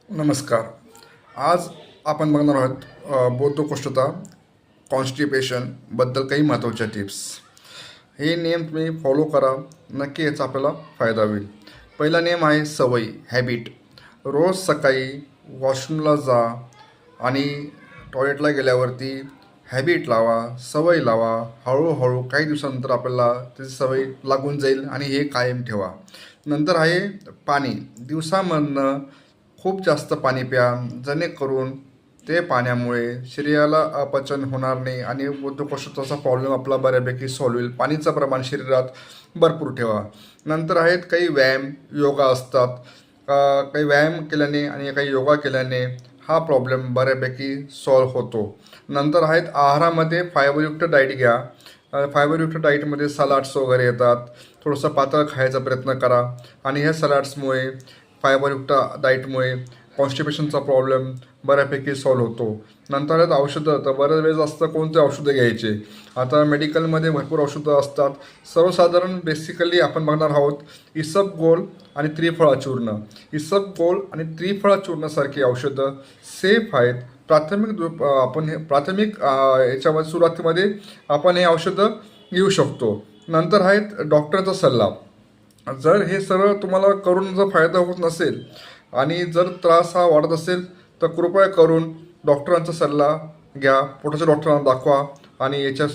नमस्कार. आज आपण बघणार आहोत बद्धकोष्ठता कॉन्स्टिपेशनबद्दल काही महत्त्वाच्या टिप्स. हे नियम तुम्ही फॉलो करा, नक्की याचा आपल्याला फायदा होईल. पहिला नियम आहे सवयी, हॅबिट. रोज सकाळी वॉशरूमला जा आणि टॉयलेटला गेल्यावरती हॅबिट लावा, सवय लावा. हळूहळू काही दिवसानंतर आपल्याला त्याची सवय लागून जाईल आणि हे कायम ठेवा. नंतर आहे पाणी. दिवसामधनं खूप जास्त पाणी प्या, जेणेकरून ते पाण्यामुळे शरीराला अपचन होणार नाही आणि बद्धकोष्ठताचा प्रॉब्लेम आपला बऱ्यापैकी सॉल्व्ह होईल. पाणीचं प्रमाण शरीरात भरपूर ठेवा. नंतर आहेत काही व्यायाम, योगा असतात. काही व्यायाम केल्याने आणि काही योगा केल्याने हा प्रॉब्लेम बऱ्यापैकी सॉल्व्ह होतो. नंतर आहेत आहारामध्ये फायबरयुक्त डाईट घ्या. फायबरयुक्त डाईटमध्ये सलाड्स वगैरे येतात. थोडंसं पातळ खायचा प्रयत्न करा आणि ह्या सलाड्समुळे, फायबरयुक्त डाईटमुळे कॉन्स्टिपेशनचा प्रॉब्लेम बऱ्यापैकी सॉल्व्ह होतो. नंतर आहेत औषधं. तर बऱ्याच वेळेस असतं कोणते औषधं घ्यायचे. आता मेडिकलमध्ये भरपूर औषधं असतात. सर्वसाधारण बेसिकली आपण बघणार आहोत इसबगोल आणि त्रिफळा चूर्ण. इसबगोल आणि त्रिफळा चूर्णासारखी औषधं सेफ आहेत. प्राथमिक याच्यामध्ये सुरुवातीमध्ये आपण हे औषधं घेऊ शकतो. नंतर आहेत डॉक्टरचा सल्ला. जर हे सर्व तुम्हाला करून जर फायदा होत नसेल आणि जर त्रास हा वाढत असेल तर कृपया करून डॉक्टरांचा सल्ला घ्या. पोटाच्या डॉक्टरांना दाखवा आणि याच्या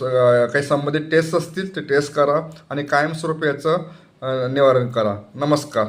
काही संबंधित टेस्ट असतील ते टेस्ट करा आणि कायमस्वरूपी याचं निवारण करा. नमस्कार.